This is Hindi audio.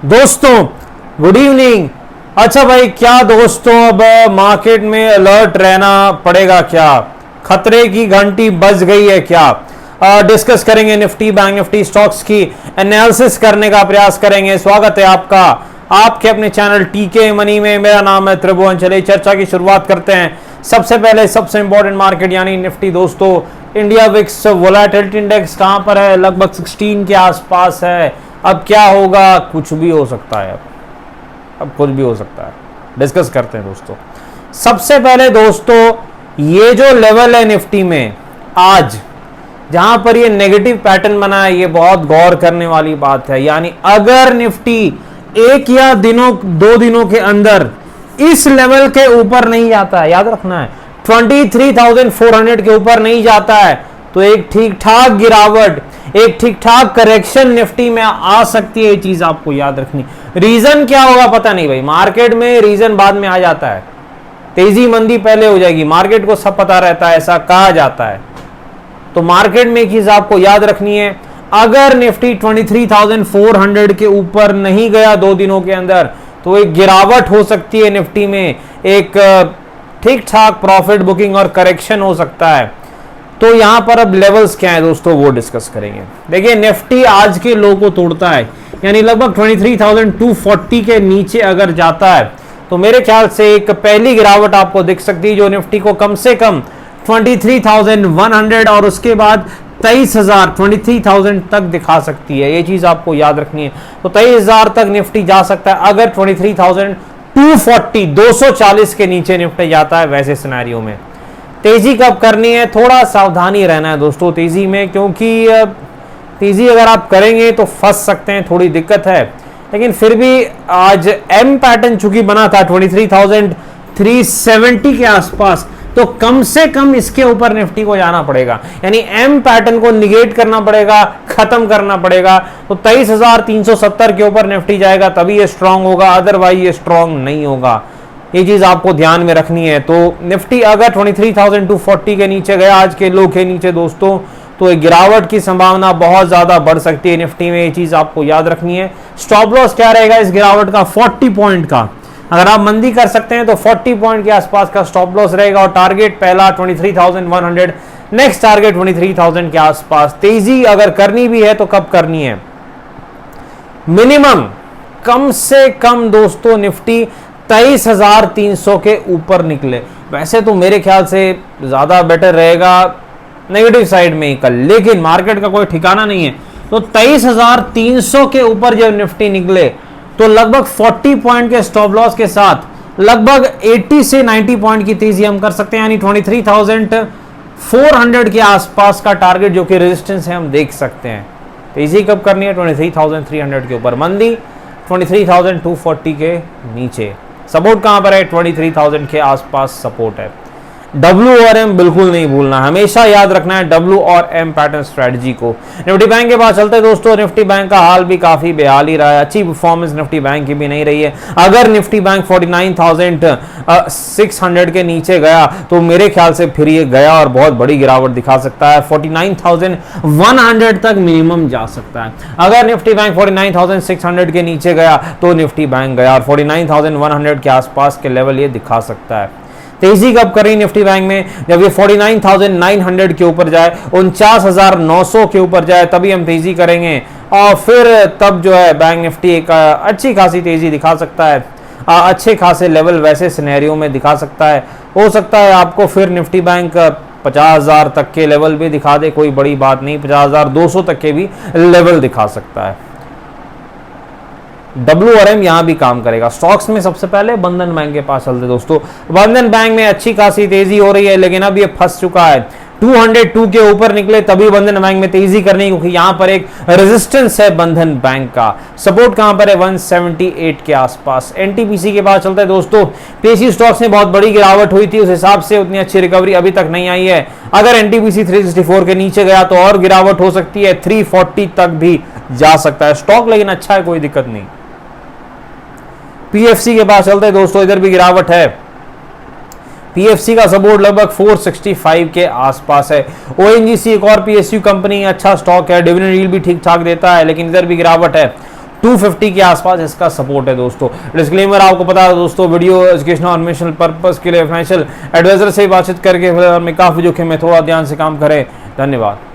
दोस्तों गुड इवनिंग। अच्छा भाई, क्या दोस्तों अब मार्केट में अलर्ट रहना पड़ेगा क्या? खतरे की घंटी बज गई है क्या? डिस्कस करेंगे निफ्टी बैंक निफ्टी स्टॉक्स की एनालिसिस करने का प्रयास करेंगे। स्वागत है आपका आपके अपने चैनल टीके मनी में। मेरा नाम है त्रिभुवन। चलिए चर्चा की शुरुआत करते हैं। सबसे पहले सबसे इंपॉर्टेंट मार्केट यानी निफ्टी दोस्तों, इंडिया विक्स वोलेटिलिटी इंडेक्स कहां पर है? लगभग 16 के आसपास है। अब क्या होगा? कुछ भी हो सकता है। अब कुछ भी हो सकता है। डिस्कस करते हैं दोस्तों। सबसे पहले दोस्तों, ये जो लेवल है निफ्टी में आज, जहां पर ये नेगेटिव पैटर्न बना है, ये बहुत गौर करने वाली बात है। यानी अगर निफ्टी एक या दो दिनों के अंदर इस लेवल के ऊपर नहीं जाता है, याद रखना है 23,400 के ऊपर नहीं जाता है, तो एक ठीक ठाक गिरावट, एक ठीक ठाक करेक्शन निफ्टी में आ सकती है। ये चीज आपको याद रखनी। रीजन क्या होगा पता नहीं भाई, मार्केट में रीजन बाद में आ जाता है, तेजी मंदी पहले हो जाएगी। मार्केट को सब पता रहता है, ऐसा कहा जाता है। तो मार्केट में एक चीज आपको याद रखनी है, अगर निफ्टी 23,400 के ऊपर नहीं गया 2 दिनों के अंदर, तो एक गिरावट हो सकती है निफ्टी में, एक ठीक ठाक प्रॉफिट बुकिंग और करेक्शन हो सकता है। तो यहां पर अब लेवल्स क्या है दोस्तों, वो डिस्कस करेंगे। देखिए निफ्टी आज के लो को तोड़ता है, यानी लगभग 23,240 के नीचे अगर जाता है, तो मेरे ख्याल से एक पहली गिरावट आपको दिख सकती है, जो निफ्टी को कम से कम 23,100 और उसके बाद 23,000 तक दिखा सकती है। ये चीज आपको याद रखनी है। तो 23,000 तक निफ्टी जा सकता है अगर 23,240 240 के नीचे निफ्टी जाता है। वैसे सिनेरियो में तेजी कब करनी है, थोड़ा सावधानी रहना है दोस्तों तेजी में, क्योंकि तेजी अगर आप करेंगे तो फंस सकते हैं, थोड़ी दिक्कत है। लेकिन फिर भी आज एम पैटर्न चूंकि बना था 23,370 के आसपास, तो कम से कम इसके ऊपर निफ्टी को जाना पड़ेगा, यानी एम पैटर्न को निगेट करना पड़ेगा, खत्म करना पड़ेगा। तो 23,370 के ऊपर निफ्टी जाएगा तभी ये स्ट्रांग होगा, अदरवाइज ये स्ट्रांग नहीं होगा। ये चीज आपको ध्यान में रखनी है। तो निफ्टी अगर 23,240 के नीचे गया, आज के लो के नीचे दोस्तों, तो एक गिरावट की संभावना बहुत ज्यादा बढ़ सकती है निफ्टी में। ये चीज आपको याद रखनी है। स्टॉप लॉस क्या रहेगा इस गिरावट का? 40 पॉइंट का। अगर आप मंदी कर सकते हैं तो 40 पॉइंट के आसपास का स्टॉप लॉस रहेगा। और टारगेट पहला 23,100, नेक्स्ट टारगेट 23,000 के आसपास। तेजी अगर करनी भी है तो कब करनी है? मिनिमम कम से कम दोस्तों निफ्टी 23,300 के ऊपर निकले। वैसे तो मेरे ख्याल से ज्यादा बेटर रहेगा नेगेटिव साइड में ही कल, लेकिन मार्केट का कोई ठिकाना नहीं है। तो 23,300 के ऊपर जब निफ्टी निकले, तो लगभग 40 पॉइंट के स्टॉप लॉस के साथ लगभग 80 से 90 पॉइंट की तेजी हम कर सकते हैं, यानी 23,400 के आसपास का टारगेट जो कि रेजिस्टेंस है हम देख सकते हैं। तेजी कब करनी है? 23,300 के ऊपर। मंदी 23,240 के नीचे। सपोर्ट कहां पर है? 23,000 के आसपास सपोर्ट है। डब्ल्यू और एम बिल्कुल नहीं भूलना, हमेशा याद रखना है डब्ल्यू और एम पैटर्न स्ट्रेटजी को। निफ्टी बैंक के पास चलते हैं दोस्तों। निफ्टी बैंक का हाल भी काफी बेहाल ही रहा है, अच्छी परफॉर्मेंस निफ्टी बैंक की भी नहीं रही है। अगर निफ्टी बैंक 49,600 के नीचे गया, तो मेरे ख्याल से फिर ये गया और बहुत बड़ी गिरावट दिखा सकता है। 49,100 तक मिनिमम जा सकता है। अगर निफ्टी बैंक 49,600 के नीचे गया, तो निफ्टी बैंक गया, और 49,100 के आसपास के लेवल ये दिखा सकता है। तेजी कब करें निफ्टी बैंक में? जब ये 49,900 के ऊपर जाए, 49,900 के ऊपर जाए, तभी हम तेजी करेंगे। और फिर तब जो है बैंक निफ्टी एक अच्छी खासी तेजी दिखा सकता है, अच्छे खासे लेवल वैसे सिनेरियो में दिखा सकता है। हो सकता है आपको फिर निफ्टी बैंक 50,000 तक के लेवल भी दिखा दे, कोई बड़ी बात नहीं, 50,200 तक के भी लेवल दिखा सकता है। डब्ल्यू और एम यहां भी काम करेगा। स्टॉक्स में सबसे पहले बंधन बैंक के पास चलते दोस्तों। बंधन बैंक में अच्छी खासी तेजी हो रही है, लेकिन अब ये फंस चुका है। 202 के ऊपर निकले तभी बंधन बैंक में तेजी करनी, क्योंकि यहां पर एक रेजिस्टेंस है बंधन बैंक का। सपोर्ट कहां पर है? 178 के आसपास। एनटीपीसी के पास चलते हैं दोस्तों। पीएसयू स्टॉक्स में बहुत बड़ी गिरावट हुई थी, उस हिसाब से उतनी अच्छी रिकवरी अभी तक नहीं आई है। अगर एनटीपीसी 364 के नीचे गया तो और गिरावट हो सकती है, 340 तक भी जा सकता है स्टॉक, लेकिन अच्छा है, कोई दिक्कत नहीं। पीएफसी के पास चलते हैं दोस्तों, इधर भी गिरावट है। पीएफसी का सपोर्ट लगभग 465 के आसपास है। ओएनजीसी एक और पीएसयू कंपनी, अच्छा स्टॉक है, डिविडेंड यील्ड भी ठीक ठाक देता है, लेकिन इधर भी गिरावट है। 250 के आसपास इसका सपोर्ट है दोस्तों। डिस्क्लेमर आपको पता है दोस्तों, वीडियो एजुकेशनल और इन्वेस्टमेंट पर्पस के लिए फाइनेंशियल एडवाइजर से बातचीत करके में काफ़ी जोखिम में, थोड़ा ध्यान से काम करें। धन्यवाद।